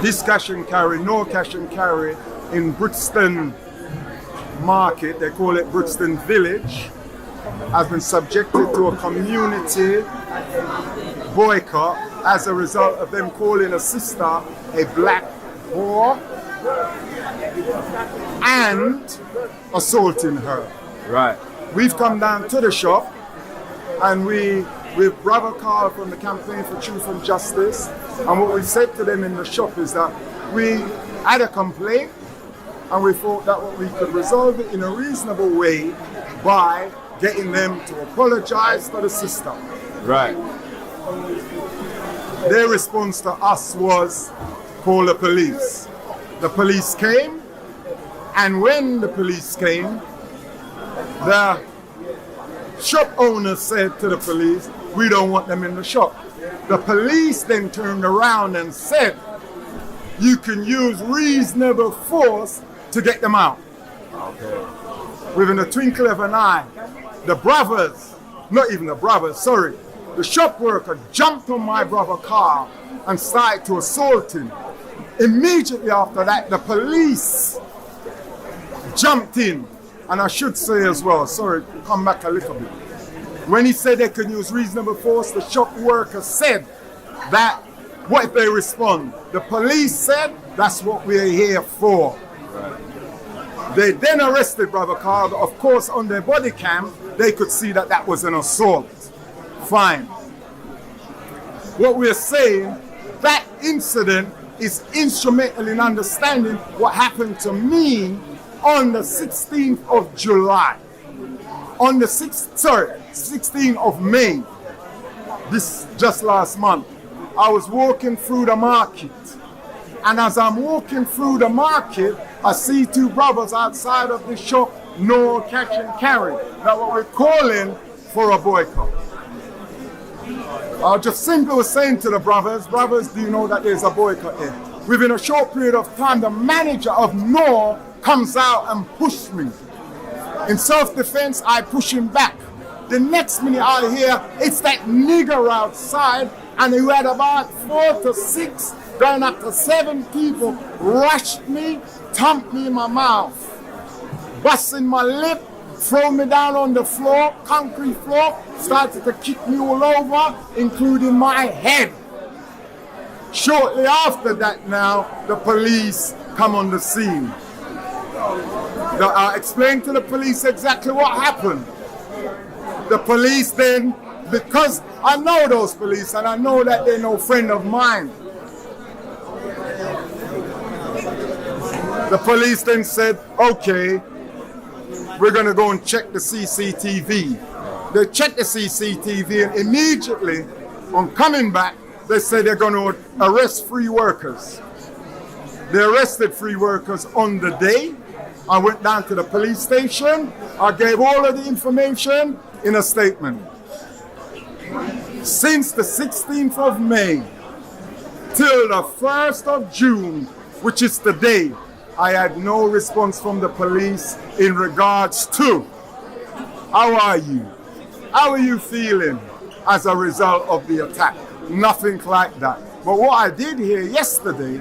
this cash and carry, Nour Cash and Carry in Brixton Market, they call it Brixton Village, has been subjected to a community boycott as a result of them calling a sister a black whore and assaulting her. Right. We've come down to the shop and with Brother Carl from the Campaign for Truth and Justice, and what we said to them in the shop is that we had a complaint and we thought that we could resolve it in a reasonable way by getting them to apologize to the sister. Right. Their response to us was, call the police. The police came, and when the police came, the shop owner said to the police, we don't want them in the shop. The police then turned around and said, you can use reasonable force to get them out. Okay. Within a twinkle of an eye, the brothers, not even the brothers, sorry, the shop worker jumped on my brother Carl and started to assault him. Immediately after that, the police jumped in. And I should say as well, sorry, come back a little bit. When he said they could use reasonable force, the shop worker said that, what if they respond? The police said, that's what we're here for. Right. They then arrested Brother Carl. Of course, on their body cam, they could see that that was an assault. Fine. What we're saying, that incident is instrumental in understanding what happened to me on the 16th of July. On the 16th of May, this just last month, I was walking through the market. And as I'm walking through the market, I see two brothers outside of the shop, Nour Cash and Carry. That's what we're calling for a boycott. I just simply was saying to the brothers, do you know that there's a boycott here? Within a short period of time, the manager of Nour comes out and pushed me. In self-defense, I push him back. The next minute I hear, it's that nigger outside, and he had about 4 to 6, going up to 7 people, rushed me, thumped me in my mouth, busting my lip, throw me down on the floor, concrete floor, started to kick me all over, including my head. Shortly after that now, the police come on the scene. I explained to the police exactly what happened. The police then, because I know those police and I know that they're no friend of mine, the police then said, okay, we're going to go and check the CCTV. They checked the CCTV and immediately, on coming back, they said they're going to arrest 3 workers. They arrested 3 workers on the day. I went down to the police station. I gave all of the information in a statement. Since the 16th of May till the 1st of June, which is today, I had no response from the police in regards to, how are you? How are you feeling as a result of the attack? Nothing like that. But what I did hear yesterday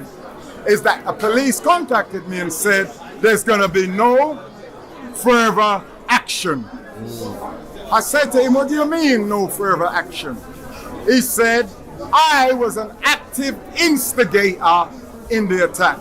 is that a police contacted me and said there's going to be no further action. I said to him, what do you mean no further action? He said, I was an active instigator in the attack.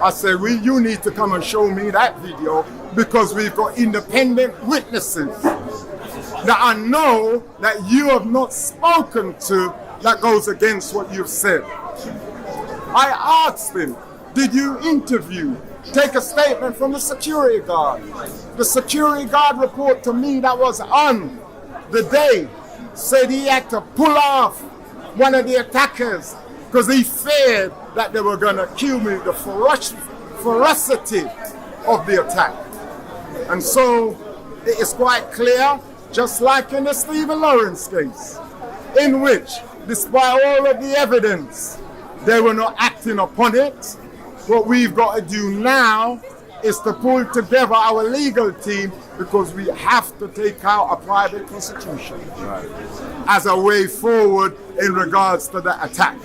I said, well, you need to come and show me that video because we've got independent witnesses that I know that you have not spoken to that goes against what you've said. I asked him, did you interview, take a statement from the security guard? The security guard report to me that was on the day said he had to pull off one of the attackers because he feared that they were going to kill me, the ferocity of the attack. And so it is quite clear, just like in the Stephen Lawrence case, in which, despite all of the evidence, they were not acting upon it. What we've got to do now is to pull together our legal team because we have to take out a private constitution as a way forward in regards to the attack.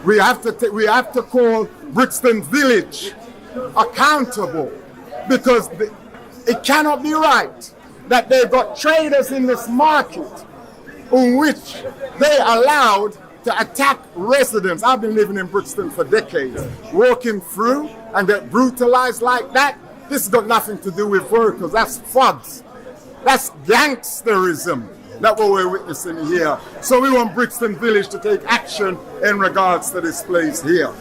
We have to call Brixton Village accountable, because it cannot be right that they've got traders in this market in which they allowed to attack residents. I've been living in Brixton for decades, walking through and get brutalized like that. This has got nothing to do with workers. That's thugs. That's gangsterism that what we're witnessing here. So we want Brixton Village to take action in regards to this place here.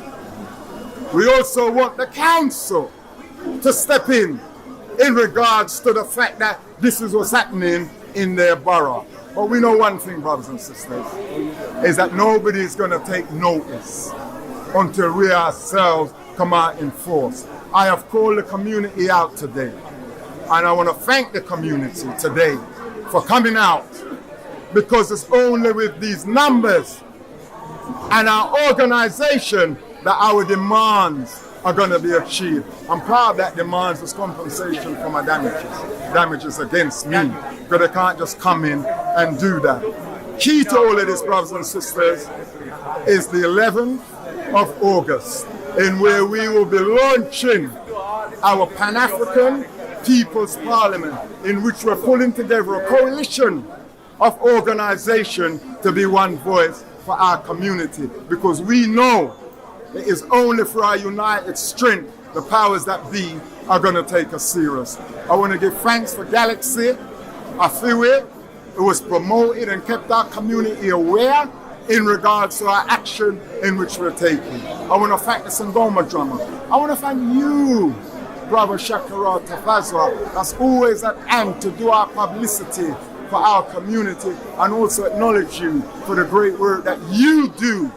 We also want the council to step in regards to the fact that this is what's happening in their borough. But we know one thing, brothers and sisters, is that nobody is going to take notice until we ourselves come out in force. I have called the community out today, and I want to thank the community today for coming out, because it's only with these numbers and our organization that our demands are going to be achieved. And part of that demands is compensation for my damages against me, because they can't just come in and do that. Key to all of this, brothers and sisters, is the 11th of August, in where we will be launching our Pan-African People's Parliament, in which we're pulling together a coalition of organization to be one voice for our community, because we know it is only through our united strength the powers that be are going to take us serious. I want to give thanks for Galaxy Afiwe, who was promoted and kept our community aware in regards to our action in which we're taking. I want to thank the Sangoma drummer. I want to thank you, Brother Shakara Tafazwa, that's always at hand to do our publicity for our community, and also acknowledge you for the great work that you do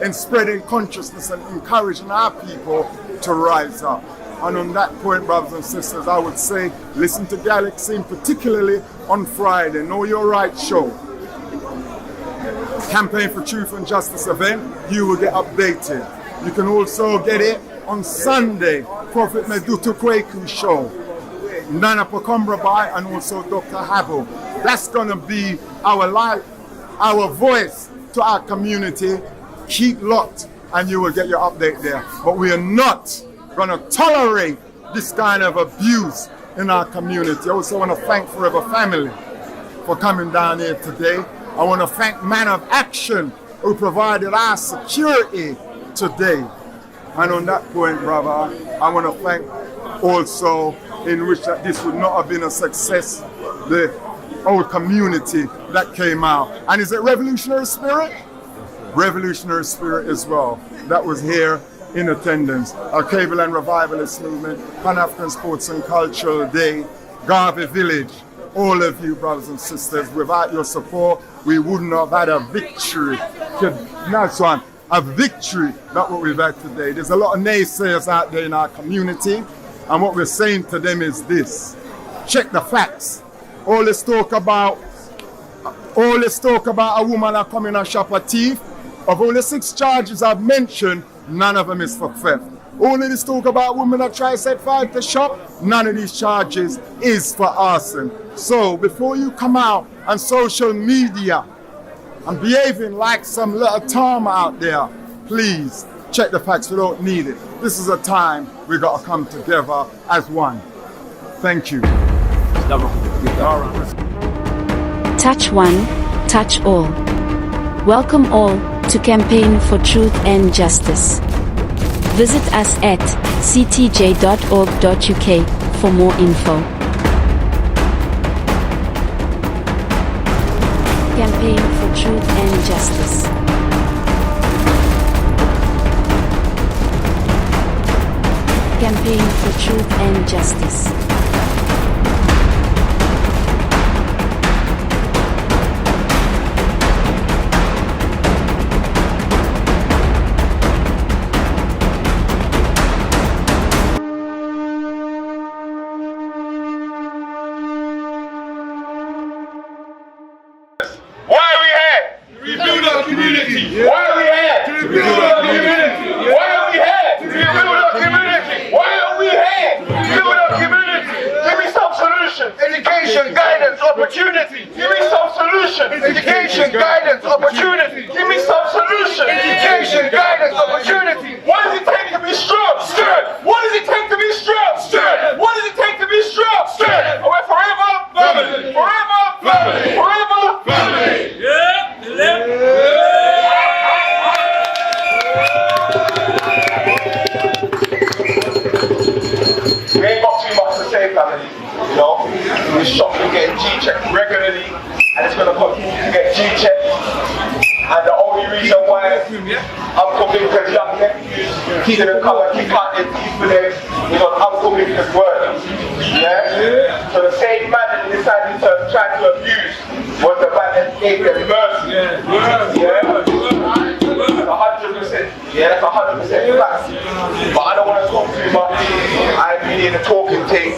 in spreading consciousness and encouraging our people to rise up. And on that point, brothers and sisters, I would say listen to Galaxy, particularly on Friday, Know Your Right show. Campaign for Truth and Justice event, you will get updated. You can also get it on Sunday, Prophet Medutu Kweku show, Nana Pakombra Bai, and also Dr. Habo. That's going to be our voice to our community. Keep locked and you will get your update there. But we are not going to tolerate this kind of abuse in our community. I also want to thank Forever Family for coming down here today. I want to thank Man of Action, who provided our security today. And on that point, brother, I want to thank also, in which that this would not have been a success, the whole community that came out. And is it Revolutionary Spirit? Revolutionary Spirit as well, that was here in attendance. Our Cable and Revivalist Movement, Pan-African Sports and Cultural Day, Garvey Village, all of you brothers and sisters, without your support, we wouldn't have had a victory. That's one, a victory, that's what we've had today. There's a lot of naysayers out there in our community, and what we're saying to them is this: check the facts. All this talk about a woman that come in and shop a thief, of all the 6 charges I've mentioned, none of them is for theft. Only this talk about women that try to set fire to shop, none of these charges is for arson. So before you come out on social media and behaving like some little Tom out there, please check the facts. We don't need it. This is a time we got to come together as one. Thank you. Touch one, touch all. Welcome all to Campaign for Truth and Justice. Visit us at ctj.org.uk for more info. Campaign for Truth and Justice. Campaign for Truth and Justice. Education, guidance, opportunity. Give me some solution. Education, guidance, opportunity. Give me some solution. Education, guidance. He's gonna come and kick out their teeth for them. He's on Uncle Minkah's word. Yeah? So the same man that he decided to try to abuse was the man that gave them mercy. Yeah? 100%. Yeah, that's 100% fact. But I don't want to talk too much. I ain't really in the talking thing.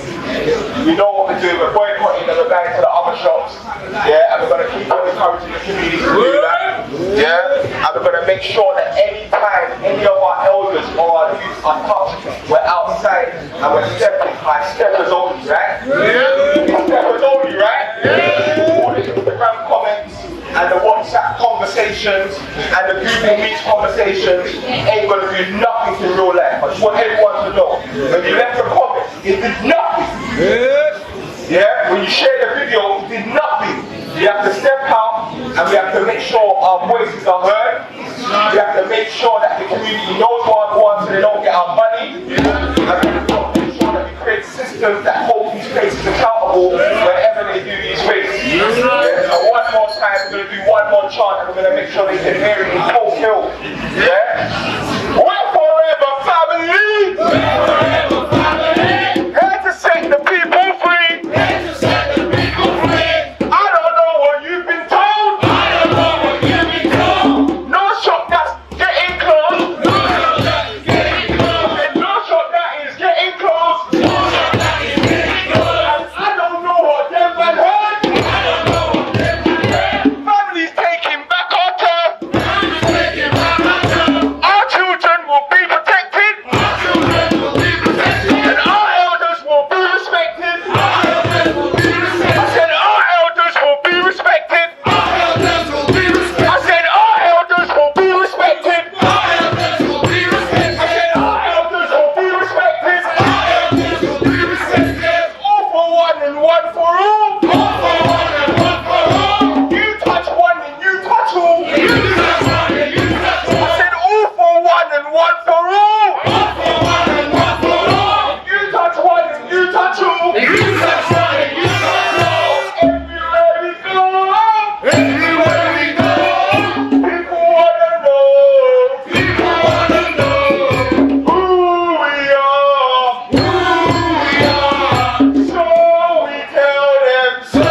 We know what we're doing. We're boycotting and we're going to the other shops. Yeah, and we're going to keep on encouraging the community to do that. Yeah, and we're going to make sure that any time any of our elders or our youth are touched, we're outside and we're stepping by steppers only, right? Steppers only, right? All the Instagram comments and the WhatsApp conversations and the Google Meet conversations ain't going to do nothing to real life. I just want everyone to know. When you left a comment, it did nothing. Yeah? When you share the video, it did nothing. We have to step out and we have to make sure our voices are heard. We have to make sure that the community knows what we want so they don't get our money. And we have to make sure that we create systems that hold these places accountable wherever they do these races. So one more time, we're going to do one more chant and we're going to make sure they can hear it in full kill. Yeah? We're forever family! We're forever family! Here to set the people free! Here to set the people free! I don't know what you've been told! I don't know what you've been told! No shop that's getting closed! No shop that is getting closed! And no shop that is getting closed! No shop that is getting closed! And I don't know what them man heard! I don't know what them man heard! Families taking back our turf! Families taking back our turf! Our children will be protected! Our children will be protected! And our elders will be respected! Our elders will be respected! I said our elders will be respected! Our elders will be respected! I said our elders will be respected! Our elders will be respected! I said our elders will be respected! Our elders will be respected! All for one and one for all! All for one and one for all! You touch one and you touch all! You touch one and you touch all! I said all for one and one for all! All for one and one for all! You touch one and you touch all! You touch one and you touch all! Everywhere we go! Everywhere we go! People wanna know! People wanna know! Who we are! Who we are! So we tell them! So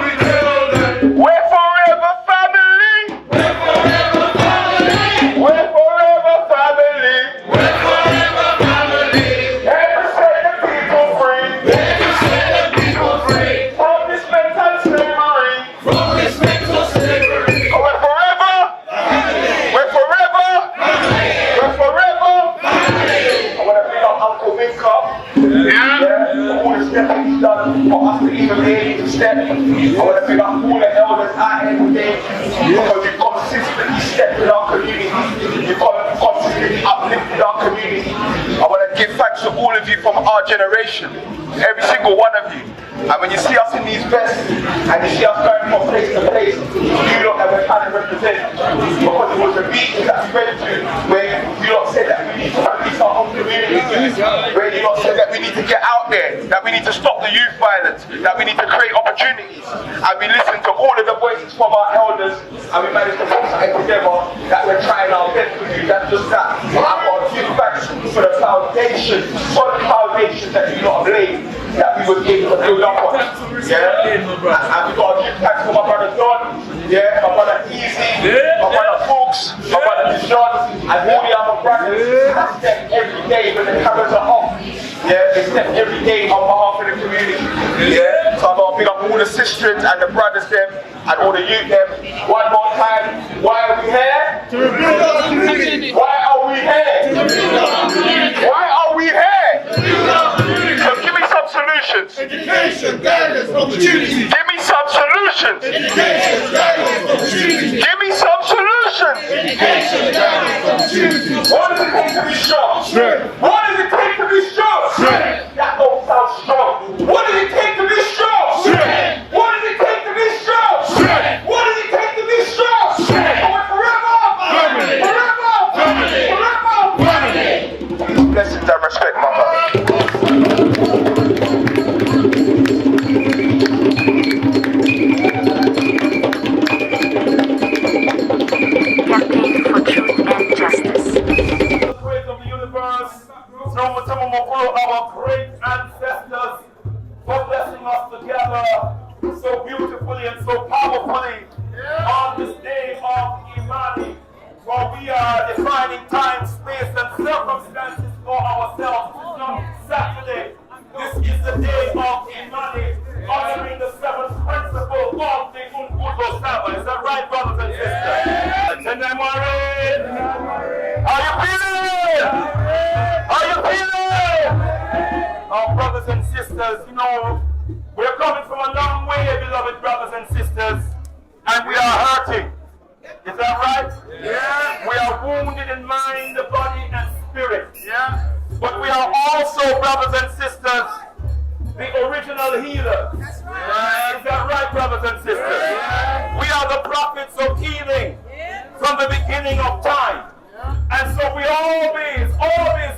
we tell them! We're forever family! We're forever family! We're forever family! We're forever family! Here to set the people free! Here to set the people free! From this mental slavery! From this mental slavery! We're forever! Family! We're forever! Family! We're forever! Family! I want to bring up Uncle Minkah. Yeah. All the steps that he's done for us to even be able to step. I want to bring up all the elders out here today because you've consistently stepped in our community. You've consistently uplifted our community. I want to give thanks to all of you from our generation, every single one of you. And when you see us in these vests and you see us going from place to place, you lot that we're trying to represent. Because it was the meeting that we went to where you lot said that we need to release our own community, where you lot said that we need to get out there, that we need to stop the youth violence, that we need to create opportunities. And we listened to all of the voices from our elders and we managed to put something together that we're trying our best to do. That's just that. I want to give thanks for the foundation, solid foundation that you lot have laid, that we were able to build up on. Yeah? And we got to give thanks for my brother Don, yeah, my brother Easy, my brother Fuchs, my brother Dijon, and all the other brothers that step every day when the cameras are off. Yeah, they step every day on behalf of the community. Yeah, so I'm going to pick up all the sisters and the brothers them and all the youth them. One more time, why are we here? To rebuild our community. Why are we here? To rebuild our community. Why are we here? To rebuild our community. So give me some solutions. Education, guidance, opportunity. Give me some solutions. Education, guidance, opportunity. Give me some solutions. Education, guidance, opportunity. What does it take to be strong? What does it take to be strong? That don't sound strong. What does it take to be strong? What does it take to be strong? What does it take to be strong? Forever! Family! Forever! Family! Forever! Family! Blessings and respect, my brother. Campaign for truth and justice. The ways of the universe. strongly and so powerfully on this day of Imani, for we are defining time, space, and circumstances for ourselves. It's not Saturday. This is the day of Imani, honoring the seventh principle of the Ungudo Saba. Is that right, brothers and sisters? Are you feeling? Are you feeling? Oh, brothers and sisters, you know, we're coming from a long way, beloved brothers and sisters, and we are hurting. Is that right? Yeah. We are wounded in mind, body, and spirit. Yeah. But we are also, brothers and sisters, the original healers. That's right. Yeah. Is that right, brothers and sisters? Yeah. We are the prophets of healing from the beginning of time. And so we always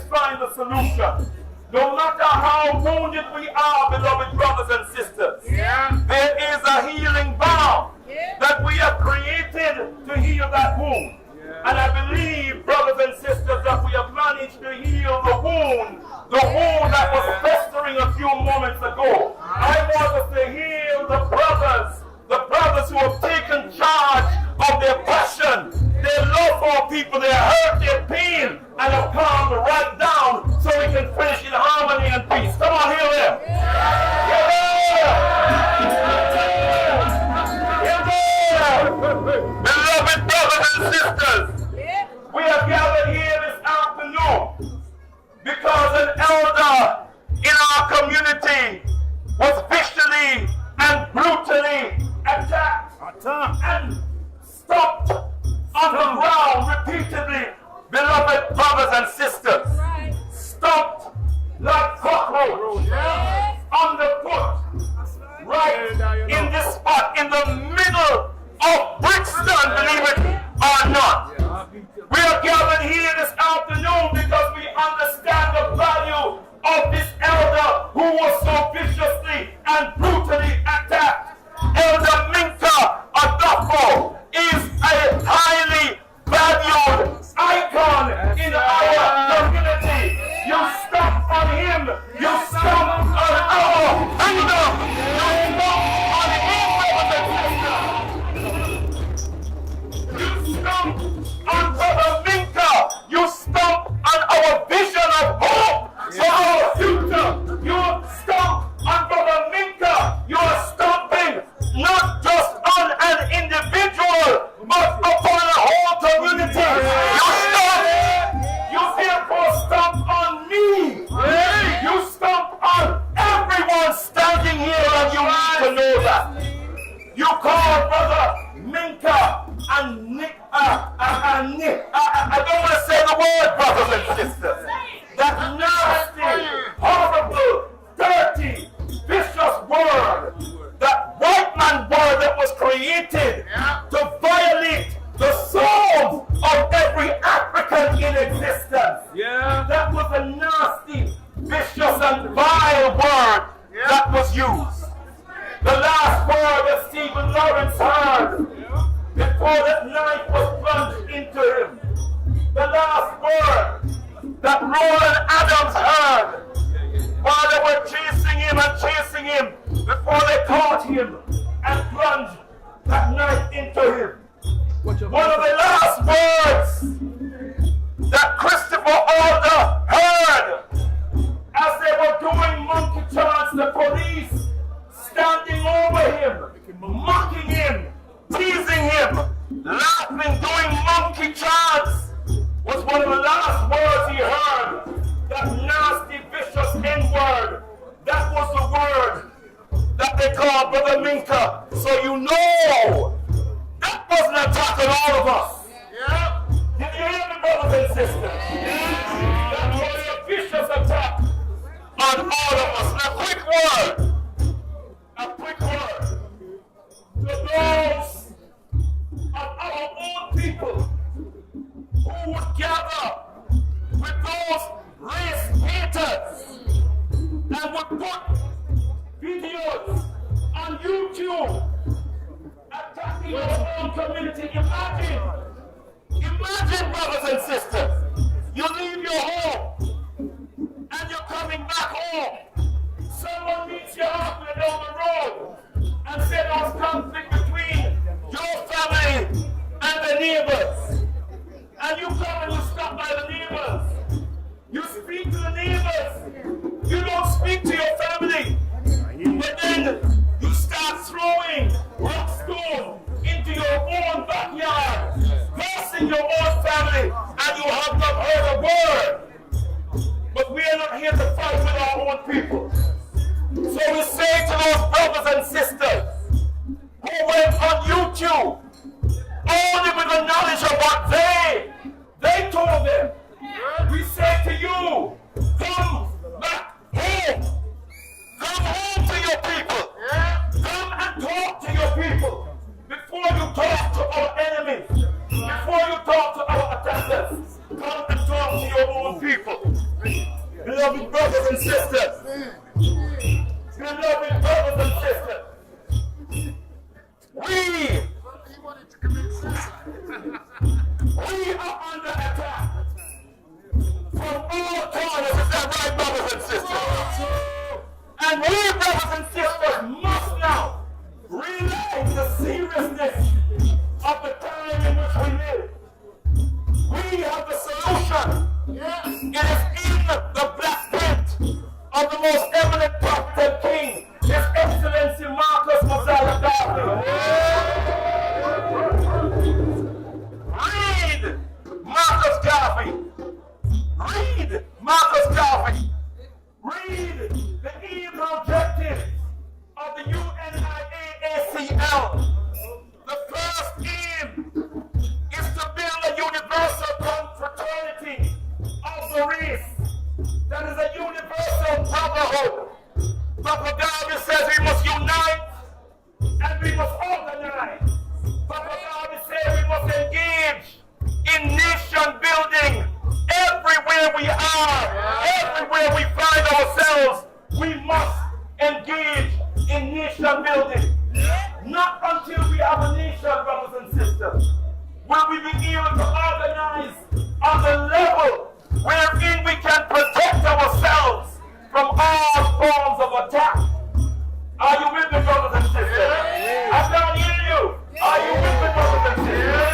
find the solution. No matter how wounded we are, beloved brothers and sisters, there is a healing balm that we have created to heal that wound. And I believe, brothers and sisters, that we have managed to heal the wound that was festering a few moments ago. I want us to heal the brothers who have taken charge of their passion, their love for people, their hurt, their pain, and have calmed right down so we can finish in harmony and peace. Come on, heal them. Beloved brothers and sisters, we are gathered here this afternoon because an elder in our community was viciously and brutally attacked and stomped on the ground repeatedly, beloved brothers and sisters. Stomped like cockroach underfoot, right in this spot, in the middle of Brixton, believe it or not. We are gathered here this afternoon because we understand the value of this elder who was so viciously and brutally attacked. Elder Minkah Adofo is a highly valued icon in our community. You stomp on him, you stomp on our freedom, you stomp on him, brothers and sisters. You stomp on Brother Minkah, you stomp on our vision of hope for our future. You stomp on Brother Minkah, you are stomping not just on an individual, but upon a whole community. You therefore stomp on me. You stomp on everyone standing here, and you need to know that. You call Brother Minkah and I don't want to say the word, brothers and sisters. That nasty, horrible, dirty, vicious word, that white man word that was created to violate the soul of every African in existence. That was a nasty, vicious, and vile word that was used. The last word that Stephen Lawrence heard before that knife was plunged into him. The last word that Roland Adams heard while they were chasing him before they caught him and plunged that knife into him. One of the last words that Christopher Alder heard as they were doing monkey charge, the police standing over him, mocking him, teasing him, laughing, doing monkey charts, was one of the last words he heard. That nasty, vicious N-word. That was the word that they called Brother Minkah. So you know, that was an attack on all of us. Did you hear me, brothers and sisters? That was a vicious attack on all of us. A quick word to those of our own people who would gather with those race haters and would put videos on YouTube attacking our own community. Imagine, brothers and sisters, you leave your home and you're coming back home. Someone meets you halfway down the road and say there's conflict between your family and the neighbors. And you come and you stop by the neighbors. You speak to the neighbors. You don't speak to your family. But then you start throwing rock stone into your own backyard, cursing your own family, and you have not heard a word. But we are not here to fight with our own people. So we say to those brothers and sisters who went on YouTube only with the knowledge of what they told them, we say to you, come back home. Come home to your people. Come and talk to your people. Before you talk to our enemies, before you talk to our attackers, come and talk to your own people. Beloved brothers and sisters, beloved brothers and sisters, we are under attack from all corners. Is that right, brothers and sisters? And we, brothers and sisters, must now realize the seriousness of the time in which we live. We have the solution. It is in the black print of the most eminent prophet and king, His Excellency Marcus Mosiah Garvey. Read Marcus Garvey. Read Marcus Garvey. Read the aim and objectives of the UNIAACL. The first aim is to build a universal confraternity of the race. That is a universal brotherhood. Papa Garvey says we must unite and we must organize. Papa Garvey says we must engage in nation building everywhere we are, everywhere we find ourselves. We must engage in nation building. Not until we have a nation, brothers and sisters, will we be able to organize on the level wherein we can protect ourselves from all forms of attack. Are you with me, brothers and sisters? I can't hear you. Are you with me, brothers and sisters?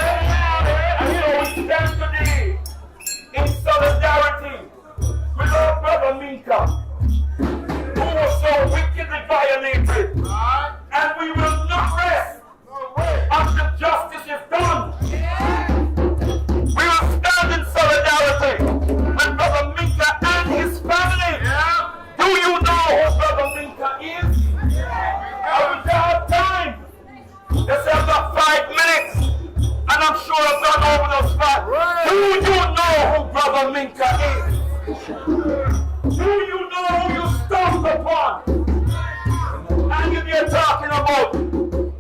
And so we stand today in solidarity with our brother Minkah, who was so wickedly violated. And we will not rest until justice is done. We will stand in solidarity with brother Minkah and his family. Do you know who brother Minkah is? I wish I had time. They say I've got 5 minutes, and I'm sure I've gone over those 5. Do you know who brother Minkah is? Do you know who you stomped upon? And you're talking about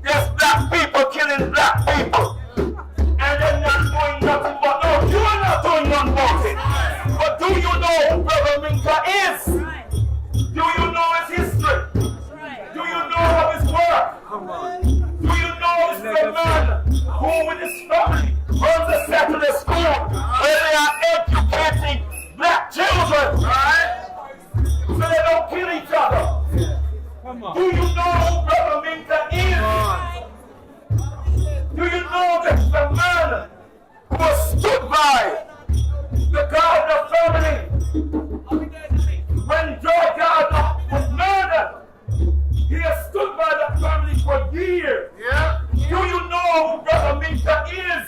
there's black people killing black people, and they're not doing nothing but no, you are not doing nothing about it. But do you know who brother Minkah is? Do you know his history? Do you know of his work? Do you know this is a man who with his family runs a secular school where they are educating black children, right? So they don't kill each other. Do you know who brother Minkah is? Do you know that the man who has stood by the Gardner family when Joe Gardner was murdered? He has stood by that family for years. Do you know who brother Minkah is?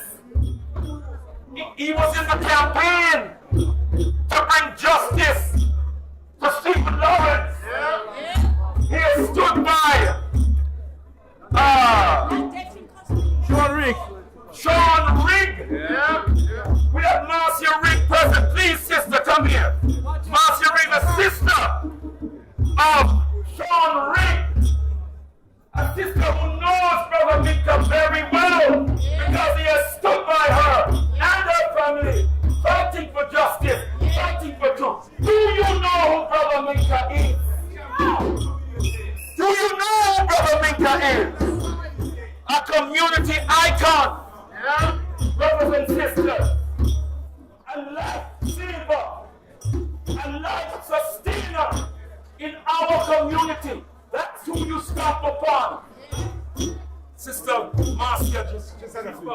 He was in the campaign to bring justice to Stephen Lawrence. He has stood by Sean Rigg. We have Marcia Rigg present. Please, sister, come here. Marcia Rigg, the sister of Sean Rigg. A sister who knows brother Minkah very well because he has stood by her and her family, fighting for justice, fighting for truth. Do you know who brother Minkah is? Do you know who brother Minkah is? A community icon, brothers and sisters, a lifesaver, a life sustainer in our community. That's who you stop upon. Sister Marcia, just had a few.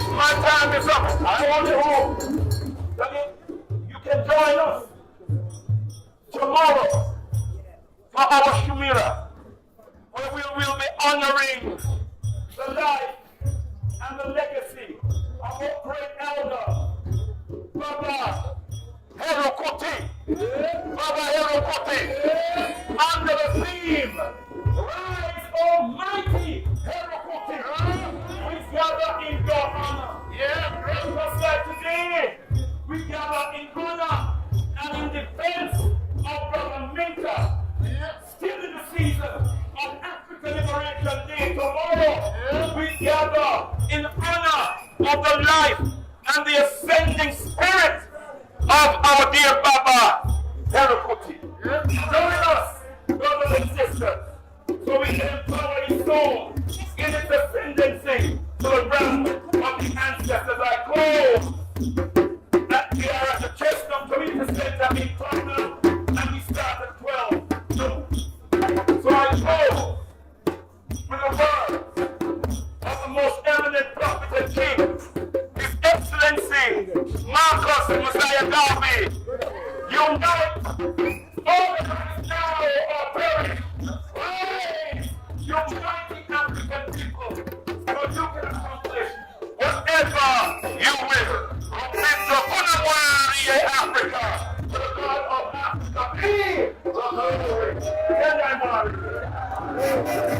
My time is up. I want you home. You can join us tomorrow for our Shumira, where we will be honoring the life and the legacy of our great elder, Baba Herokote, under the theme, Rise Almighty Herokote. We gather in your honor. Just like today, we gather in honor and in defense of Brother Minkah, still in the season of African Liberation Day. Tomorrow, we gather in honor of the life and the ascending spirit of our dear Baba Herokote. Join us, brothers and sisters, so we can empower his soul in its ascendancy to the realm of the ancestors. I close that we are at the Chestnut Community Center in Tottenham, and we start at 12 noon. So I close with the words of the most eminent prophet and king, His Excellency Marcus Messiah Garvey. Unite, organize now or perish. Rise, uniting African people, so you can accomplish whatever you will. Mr. Unawari Africa, to the God of Africa, be the glory. Can I marry?